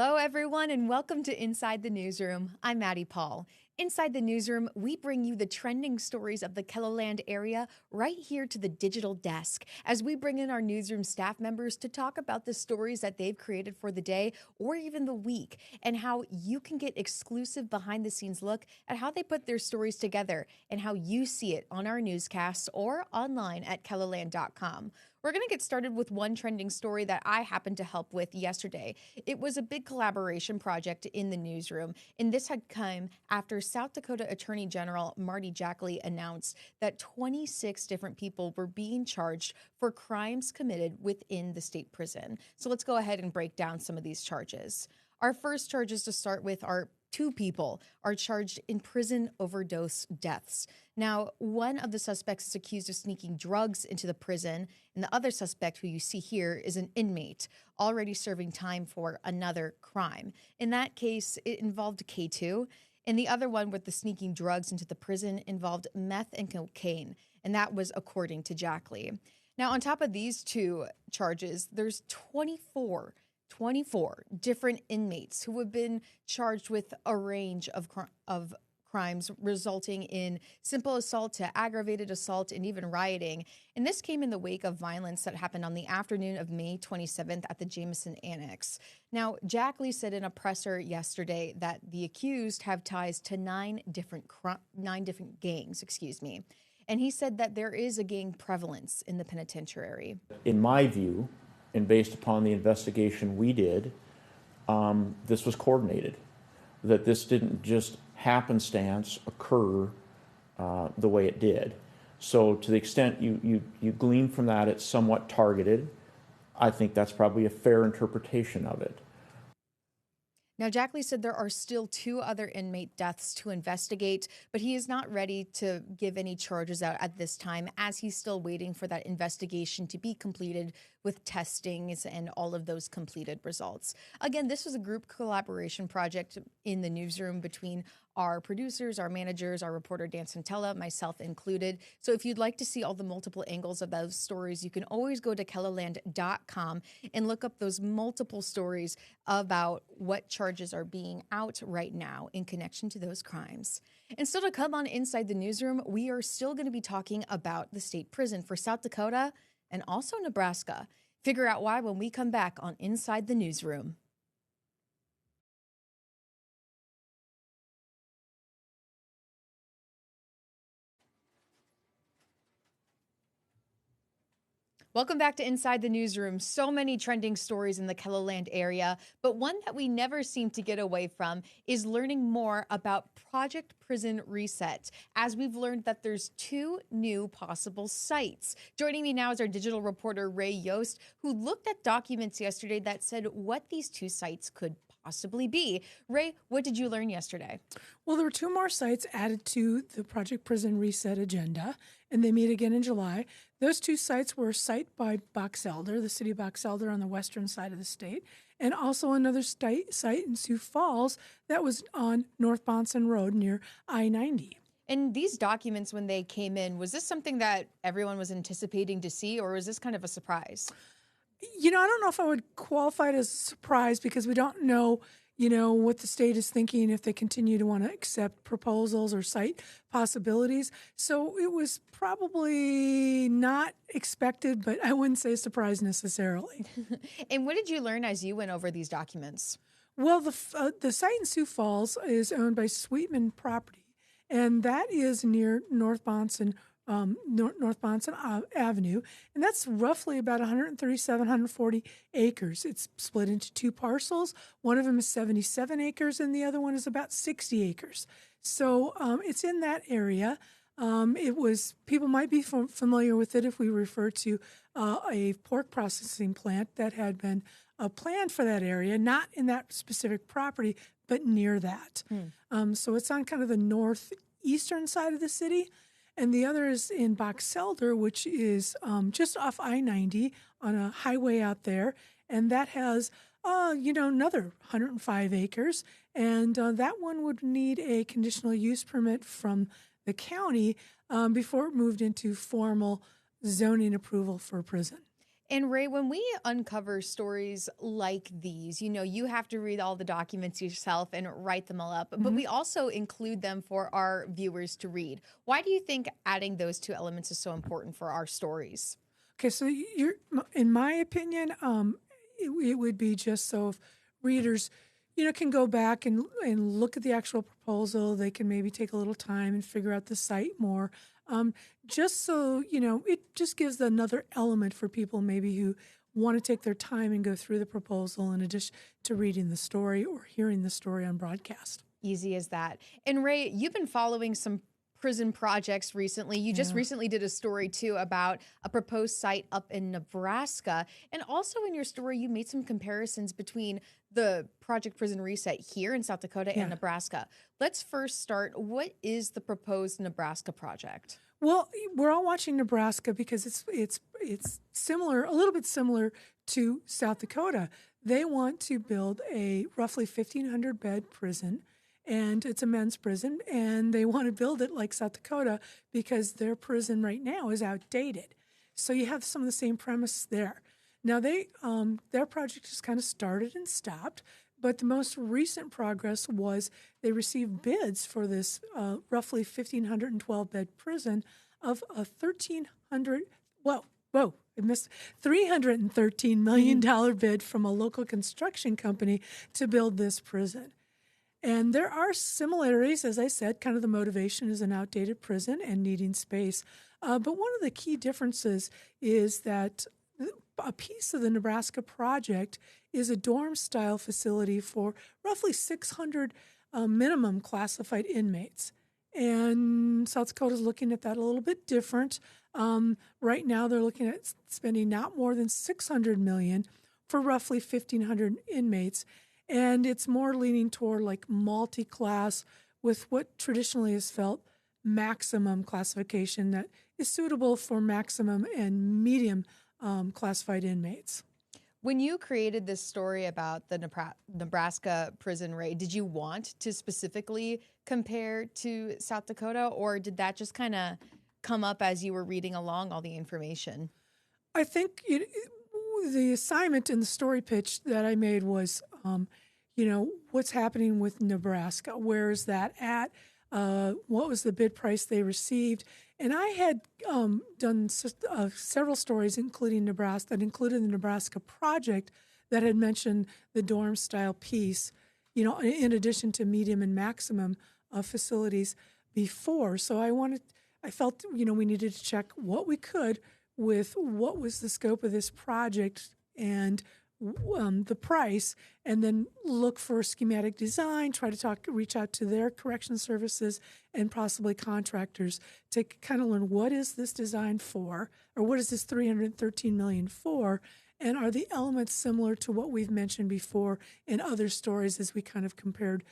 Hello, everyone, and welcome to Inside the Newsroom. I'm Maddie Paul. Inside the Newsroom, we bring you the trending stories of the Kelloland area right here to the digital desk as we bring in our newsroom staff members to talk about the stories that they've created for the day or even the week and how you can get exclusive behind-the-scenes look at how they put their stories together and how you see it on our newscasts or online at kelloland.com. We're going to get started with one trending story that I happened to help with yesterday. It was a big collaboration project in the newsroom, and this had come after South Dakota Attorney General Marty Jackley announced that 26 different people were being charged for crimes committed within the state prison. So let's go ahead and break down some of these charges. Our first charges to start with are 2 people are charged in prison overdose deaths. Now, one of the suspects is accused of sneaking drugs into the prison, and the other suspect, who you see here, is an inmate already serving time for another crime. In that case, it involved K2, and the other one with the sneaking drugs into the prison involved meth and cocaine, and that was according to Jackley. Now, on top of these 2 charges, there's 24 different inmates who have been charged with a range of crimes resulting in simple assault to aggravated assault and even rioting. And this came in the wake of violence that happened on the afternoon of May 27th at the Jameson Annex. Now, Jackley said in a presser yesterday that the accused have ties to 9 different gangs, And he said that there is a gang prevalence in the penitentiary. In my view, and based upon the investigation we did, this was coordinated. That this didn't just happenstance occur the way it did. So to the extent you glean from that, it's somewhat targeted. I think that's probably a fair interpretation of it. Now, Jackley said there are still 2 other inmate deaths to investigate, but he is not ready to give any charges out at this time as he's still waiting for that investigation to be completed with testings and all of those completed results. Again, this was a group collaboration project in the newsroom between our producers, our managers, our reporter Dan Santella, myself included. So if you'd like to see all the multiple angles of those stories, you can always go to kelloland.com and look up those multiple stories about what charges are being out right now in connection to those crimes. And still to come on Inside the Newsroom, we are still going to be talking about the state prison for South Dakota and also Nebraska. Figure out why when we come back on Inside the Newsroom. Welcome back to Inside the Newsroom. So many trending stories in the Kelloland area, but one that we never seem to get away from is learning more about Project Prison Reset, as we've learned that there's 2 new possible sites. Joining me now is our digital reporter, Ray Yost, who looked at documents yesterday that said what these 2 sites could possibly be. Ray, what did you learn yesterday? Well, there were 2 more sites added to the Project Prison Reset agenda, and they meet again in July. Those 2 sites were a site by Box Elder, the city of Box Elder on the western side of the state, and also another site in Sioux Falls that was on North Bonson Road near I-90. And these documents, when they came in, was this something that everyone was anticipating to see, or was this kind of a surprise? I don't know if I would qualify it as a surprise because we don't know, what the state is thinking if they continue to want to accept proposals or site possibilities. So it was probably not expected, but I wouldn't say a surprise necessarily. And what did you learn as you went over these documents? Well, the site in Sioux Falls is owned by Sweetman Property, and that is near North Bonson Avenue, and that's roughly about 140 acres. It's split into 2 parcels. One of them is 77 acres, and the other one is about 60 acres. So it's in that area. People might be familiar with it if we refer to a pork processing plant that had been planned for that area, not in that specific property, but near that. So it's on kind of the northeastern side of the city. And the other is in Box Elder, which is just off I-90 on a highway out there. And that has, another 105 acres. And that one would need a conditional use permit from the county before it moved into formal zoning approval for a prison. And Ray, when we uncover stories like these, you have to read all the documents yourself and write them all up, but we also include them for our viewers to read. Why do you think adding those two elements is so important for our stories? Okay, so in my opinion, it would be just so if readers, can go back and look at the actual proposal. They can maybe take a little time and figure out the site more. Just so, it just gives another element for people maybe who want to take their time and go through the proposal in addition to reading the story or hearing the story on broadcast. Easy as that. And Ray, you've been following some prison projects recently. You just recently did a story too about a proposed site up in Nebraska. And also in your story, you made some comparisons between the Project Prison Reset here in South Dakota and Nebraska. Let's first start. What is the proposed Nebraska project? Well, we're all watching Nebraska because it's similar, a little bit similar to South Dakota. They want to build a roughly 1,500 bed prison, and it's a men's prison, and they want to build it like South Dakota because their prison right now is outdated. So you have some of the same premises there. Now their project just kind of started and stopped, but the most recent progress was they received bids for this roughly 1,512 bed prison of a $313 million bid from a local construction company to build this prison. And there are similarities, as I said, kind of the motivation is an outdated prison and needing space. But one of the key differences is that a piece of the Nebraska project is a dorm-style facility for roughly 600 minimum classified inmates. And South Dakota is looking at that a little bit different. Right now, they're looking at spending not more than $600 million for roughly 1,500 inmates. And it's more leaning toward like multi-class with what traditionally is felt maximum classification that is suitable for maximum and medium classified inmates. When you created this story about the Nebraska prison raid, did you want to specifically compare to South Dakota, or did that just kind of come up as you were reading along all the information? I think the assignment in the story pitch that I made was, what's happening with Nebraska? Where is that at? What was the bid price they received? And I had done several stories, including Nebraska, that included the Nebraska project that had mentioned the dorm style piece, in addition to medium and maximum facilities before. So I felt, we needed to check what we could with what was the scope of this project and the price, and then look for schematic design, try to reach out to their correction services and possibly contractors to kind of learn what is this design for, or what is this $313 million for, and are the elements similar to what we've mentioned before in other stories as we kind of compared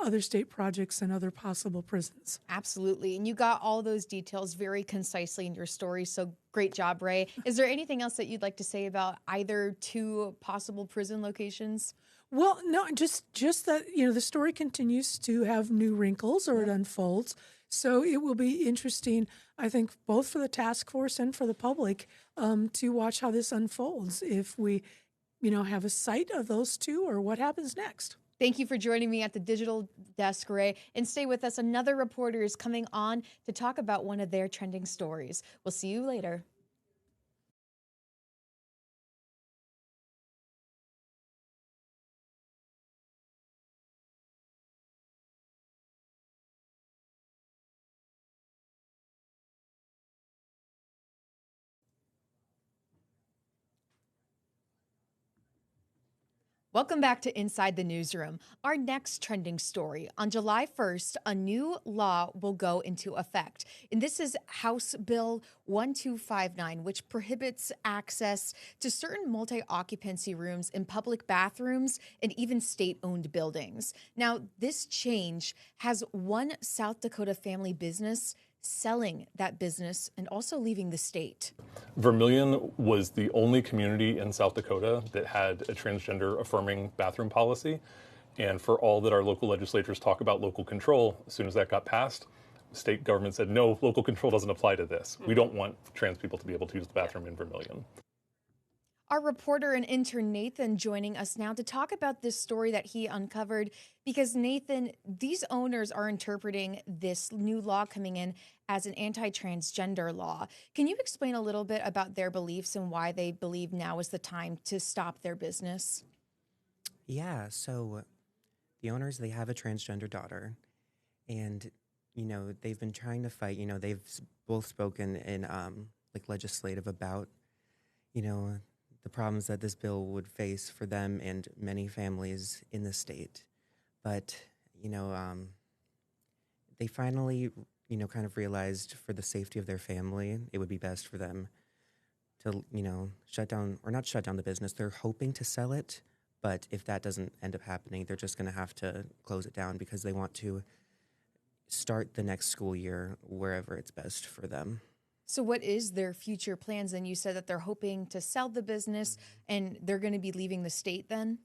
other state projects and other possible prisons. Absolutely. And you got all those details very concisely in your story. So great job, Ray. Is there anything else that you'd like to say about either two possible prison locations? Well, no, just that, the story continues to have new wrinkles or it unfolds. So it will be interesting, I think, both for the task force and for the public to watch how this unfolds. If we, have a sight of those two or what happens next. Thank you for joining me at the digital desk, Ray. And stay with us. Another reporter is coming on to talk about one of their trending stories. We'll see you later. Welcome back to Inside the Newsroom. Our next trending story. On July 1st, a new law will go into effect. And this is House Bill 1259, which prohibits access to certain multi-occupancy rooms in public bathrooms and even state-owned buildings. Now, this change has one South Dakota family business selling that business and also leaving the state. Vermilion was the only community in South Dakota that had a transgender affirming bathroom policy. And for all that our local legislatures talk about local control, as soon as that got passed, state government said, no, local control doesn't apply to this. We don't want trans people to be able to use the bathroom in Vermilion. Our reporter and intern Nathan joining us now to talk about this story that he uncovered. Because, Nathan, these owners are interpreting this new law coming in as an anti-transgender law. Can you explain a little bit about their beliefs and why they believe now is the time to stop their business? Yeah, so the owners, they have a transgender daughter, and, they've been trying to fight. They've both spoken in, legislative about, the problems that this bill would face for them and many families in the state. But, they finally, kind of realized for the safety of their family, it would be best for them to, shut down, or not shut down the business. They're hoping to sell it, but if that doesn't end up happening, they're just going to have to close it down because they want to start the next school year wherever it's best for them. So what is their future plans? And you said that they're hoping to sell the business and they're going to be leaving the state then?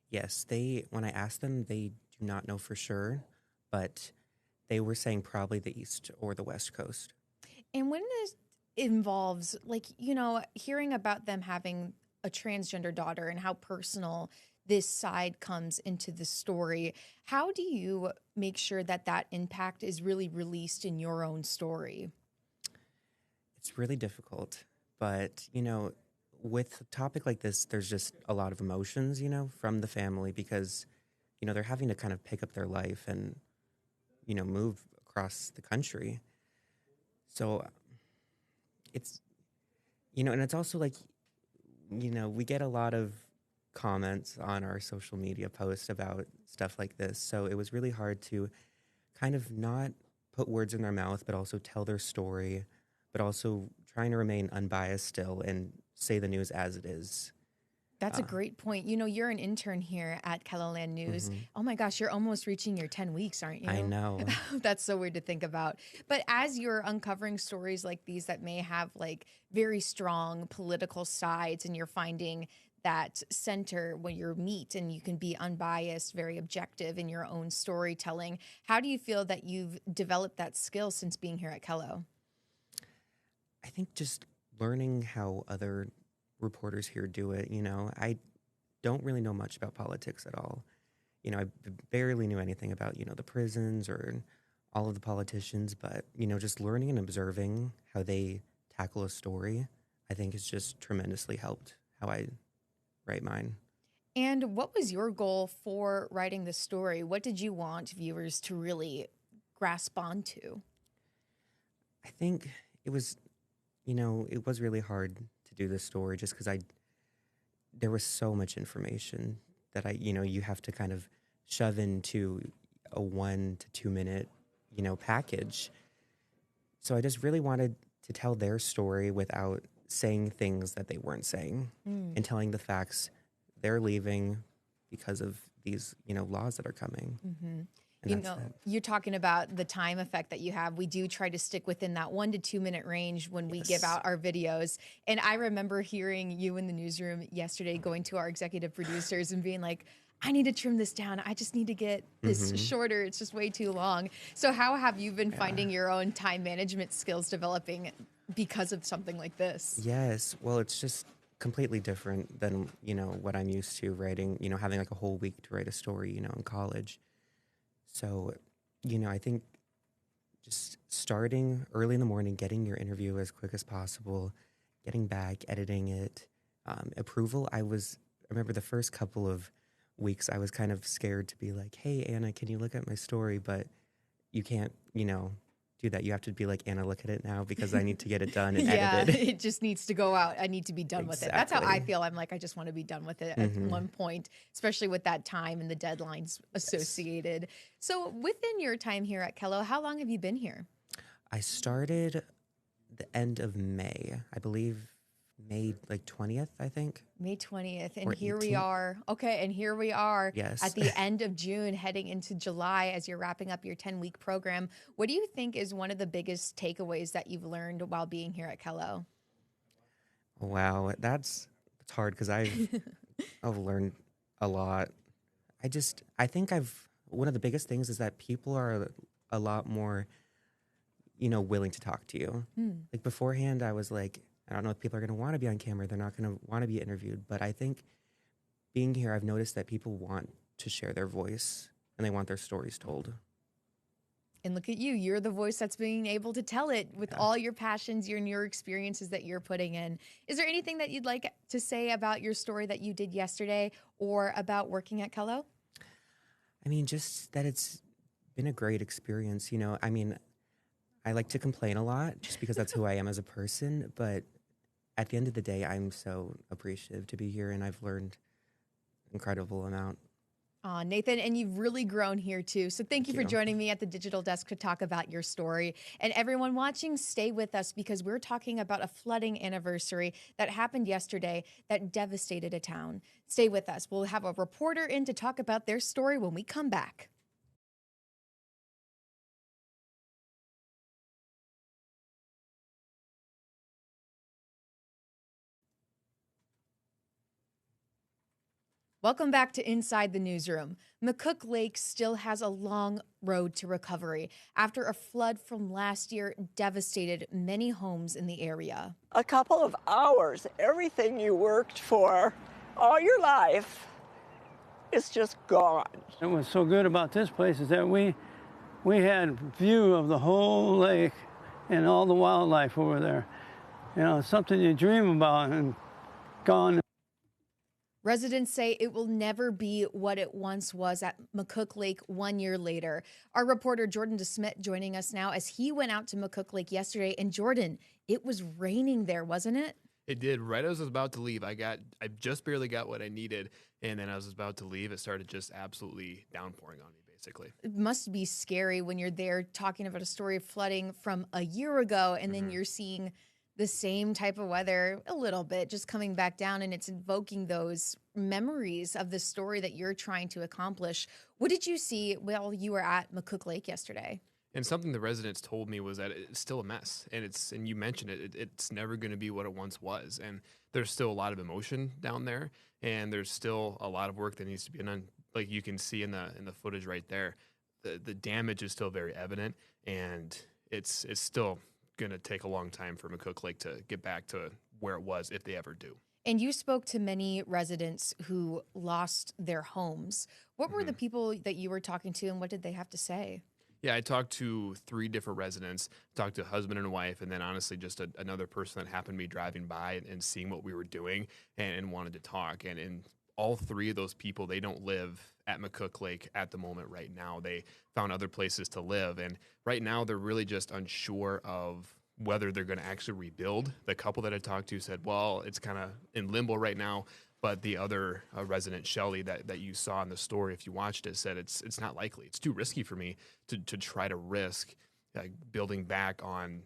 Yes, when I asked them, they do not know for sure, but they were saying probably the East or the West Coast. And when this involves, hearing about them having a transgender daughter and how personal this side comes into the story, how do you make sure that that impact is really released in your own story? It's really difficult, but, with a topic like this, there's just a lot of emotions, from the family because, they're having to kind of pick up their life and, move across the country. So it's, and it's also like, we get a lot of comments on our social media posts about stuff like this. So it was really hard to kind of not put words in their mouth, but also tell their story, but also trying to remain unbiased still and say the news as it is. That's a great point. You're an intern here at KELOLAND News. Oh my gosh, you're almost reaching your 10 weeks, aren't you? I know. That's so weird to think about. But as you're uncovering stories like these that may have very strong political sides and you're finding that center when you meet and you can be unbiased, very objective in your own storytelling, how do you feel that you've developed that skill since being here at Kelo? I think just learning how other reporters here do it. I don't really know much about politics at all. I barely knew anything about, the prisons or all of the politicians, but, just learning and observing how they tackle a story, I think has just tremendously helped how I write mine. And what was your goal for writing the story? What did you want viewers to really grasp onto? I think it was, it was really hard to do this story just because there was so much information that you have to kind of shove into a 1 to 2 minute, package. So I just really wanted to tell their story without saying things that they weren't saying and telling the facts. They're leaving because of these, laws that are coming. Mm-hmm. And You're talking about the time effect that you have. We do try to stick within that 1 to 2 minute range when we give out our videos. And I remember hearing you in the newsroom yesterday going to our executive producers and being like, I need to trim this down. I just need to get this shorter. It's just way too long. So how have you been finding your own time management skills developing because of something like this? Yes. Well, it's just completely different than, what I'm used to writing, having like a whole week to write a story, in college. So, I think just starting early in the morning, getting your interview as quick as possible, getting back, editing it, approval. I remember the first couple of weeks, I was kind of scared to be like, hey, Anna, can you look at my story? But you can't, do that. You have to be like, Anna, look at it now because I need to get it done and edited. It just needs to go out. I need to be done with it. That's how I feel. I'm like, I just want to be done with it at one point, especially with that time and the deadlines associated. So within your time here at Kelo, how long have you been here? I started the end of May, I believe. May 20th, I think. May 20th. And Or here we 18th. are. Okay. And here we are Yes. at the end of June, heading into July as you're wrapping up your 10-week program. What do you think is one of the biggest takeaways that you've learned while being here at Kelo? Wow, it's hard because I've learned a lot. I think one of the biggest things is that people are a lot more, willing to talk to you. Like beforehand, I was like, I don't know if people are going to want to be on camera. They're not going to want to be interviewed. But I think being here, I've noticed that people want to share their voice and they want their stories told. And look at you. You're the voice that's being able to tell it with all your passions, your experiences that you're putting in. Is there anything that you'd like to say about your story that you did yesterday or about working at Kello? I mean, just that it's been a great experience. You know, I mean, I like to complain a lot just because that's who I am as a person. But at the end of the day, I'm so appreciative to be here, and I've learned an incredible amount. Nathan, and you've really grown here too. So thank you for joining me at the digital desk to talk about your story. And everyone watching, stay with us because we're talking about a flooding anniversary that happened yesterday that devastated a town. Stay with us. We'll have a reporter in to talk about their story when we come back. Welcome back to Inside the Newsroom. McCook Lake still has a long road to recovery after a flood from last year devastated many homes in the area. A couple of hours, everything you worked for all your life is just gone. What was so good about this place is that we had view of the whole lake and all the wildlife over there. You know, it's something you dream about and gone. Residents say it will never be what it once was at McCook Lake 1 year later. Our reporter Jordan DeSmit joining us now as he went out to McCook Lake yesterday. And Jordan, it was raining there, wasn't it? It did. Right as I was about to leave, I just barely got what I needed. And then as I was about to leave, it started just absolutely downpouring on me, basically. It must be scary when you're there talking about a story of flooding from a year ago and then you're seeing the same type of weather a little bit just coming back down, and it's invoking those memories of the story that you're trying to accomplish. What did you see while you were at McCook Lake yesterday? And something the residents told me was that it's still a mess, and you mentioned it's never going to be what it once was, and there's still a lot of emotion down there, and there's still a lot of work that needs to be done. Like you can see in the footage right there, the damage is still very evident, and it's still going to take a long time for McCook Lake to get back to where it was, if they ever do. And you spoke to many residents who lost their homes. What were the people that you were talking to, and what did they have to say? Yeah, I talked to 3 different residents, talked to a husband and wife, and then honestly just another person that happened to be driving by and seeing what we were doing and wanted to talk. And all 3 of those people, they don't live at McCook Lake at the moment right now. They found other places to live. And right now they're really just unsure of whether they're going to actually rebuild. The couple that I talked to said, well, it's kind of in limbo right now. But the other resident, Shelly, that you saw in the story, if you watched it, said it's not likely. It's too risky for me to try to risk building back on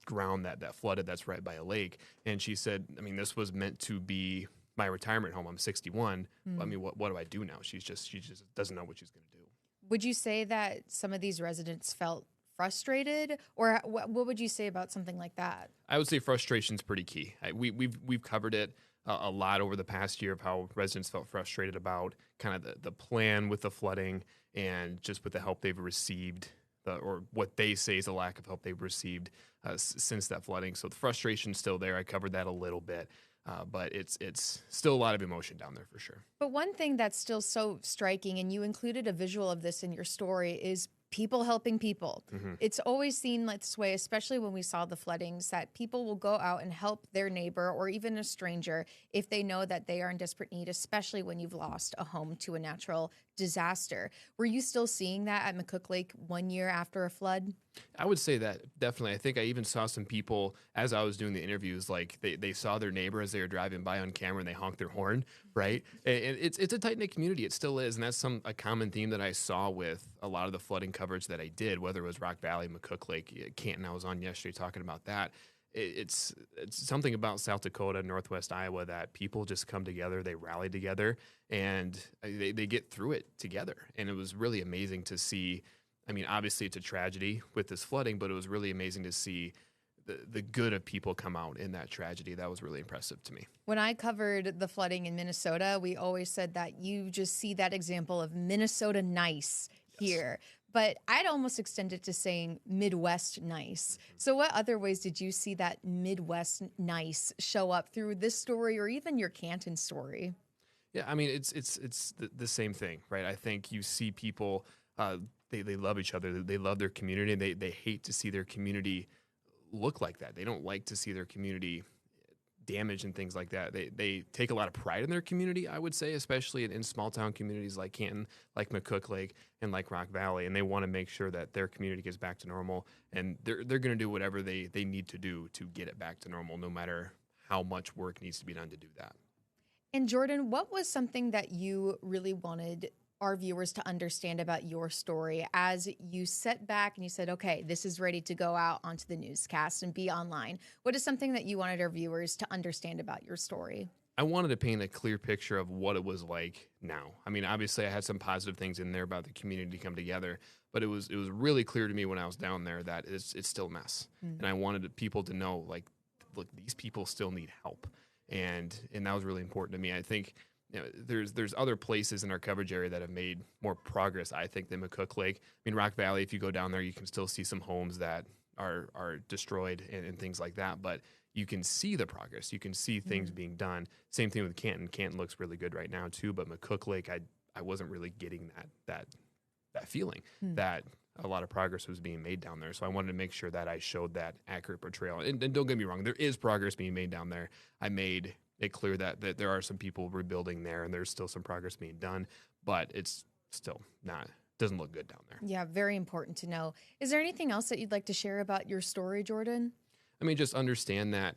ground that flooded that's right by a lake. And she said, I mean, this was meant to be my retirement home. I'm 61. I mean, what do I do now? She just doesn't know what she's going to do. Would you say that some of these residents felt frustrated, or what would you say about something like that? I would say frustration's pretty key. We've covered it a lot over the past year of how residents felt frustrated about kind of the plan with the flooding and just with the help they've received, or what they say is a lack of help they've received since that flooding. So the frustration's still there. I covered that a little bit. But it's still a lot of emotion down there for sure. But one thing that's still so striking, and you included a visual of this in your story, is people helping people. It's always seen this way, especially when we saw the floodings, that people will go out and help their neighbor or even a stranger if they know that they are in desperate need, especially when you've lost a home to a natural disaster. Were you still seeing that at McCook Lake 1 year after a flood? I would say that definitely. I think I even saw some people as I was doing the interviews, like they saw their neighbor as they were driving by on camera and they honked their horn, right? And it's a tight-knit community. It still is. And that's a common theme that I saw with a lot of the flooding coverage that I did, whether it was Rock Valley, McCook Lake, Canton. I was on yesterday talking about that. It's something about South Dakota, Northwest Iowa, that people just come together, they rally together, and they get through it together. And it was really amazing to see. I mean, obviously it's a tragedy with this flooding, but it was really amazing to see the good of people come out in that tragedy. That was really impressive to me. When I covered the flooding in Minnesota, we always said that you just see that example of Minnesota nice here. but I'd almost extend it to saying Midwest nice. So what other ways did you see that Midwest nice show up through this story or even your Canton story? Yeah, I mean, it's the same thing, right? I think you see people, they love each other, they love their community, and they hate to see their community look like that. They don't like to see their community damaged and things like that. They take a lot of pride in their community, I would say, especially in small town communities like Canton, like McCook Lake, and like Rock Valley, and they want to make sure that their community gets back to normal, and they're going to do whatever they need to do to get it back to normal, no matter how much work needs to be done to do that. And Jordan, what was something that you really wanted our viewers to understand about your story as you sat back and you said, okay, this is ready to go out onto the newscast and be online? What is something that you wanted our viewers to understand about your story? I wanted to paint a clear picture of what it was like now. I mean, obviously I had some positive things in there about the community come together, but it was really clear to me when I was down there that it's still a mess. And I wanted people to know, like, look, these people still need help. And that was really important to me. I think there's other places in our coverage area that have made more progress, I think, than McCook Lake. I mean, Rock Valley, if you go down there, you can still see some homes that are destroyed and things like that. But you can see the progress. You can see things being done. Same thing with Canton. Canton looks really good right now too. But McCook Lake, I wasn't really getting that feeling that a lot of progress was being made down there. So I wanted to make sure that I showed that accurate portrayal. And don't get me wrong, there is progress being made down there. I made it clear that there are some people rebuilding there and there's still some progress being done, but it's still doesn't look good down there. Yeah, very important to know. Is there anything else that you'd like to share about your story, Jordan? I mean, just understand that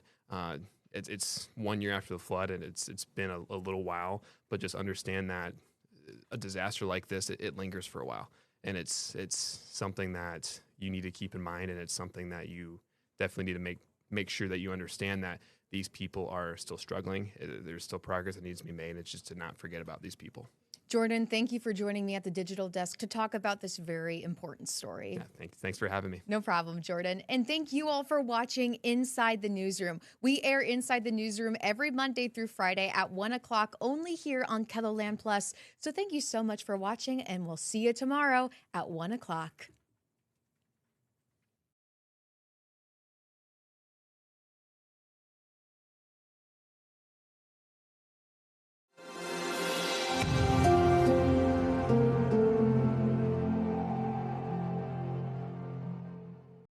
it's 1 year after the flood and it's been a little while, but just understand that a disaster like this, it lingers for a while. And it's something that you need to keep in mind, and it's something that you definitely need to make sure that you understand that these people are still struggling. There's still progress that needs to be made. It's just to not forget about these people. Jordan, thank you for joining me at the digital desk to talk about this very important story. Yeah, thanks for having me. No problem, Jordan. And thank you all for watching Inside the Newsroom. We air Inside the Newsroom every Monday through Friday at 1 o'clock only here on KELOLAND Plus. So thank you so much for watching, and we'll see you tomorrow at 1 o'clock.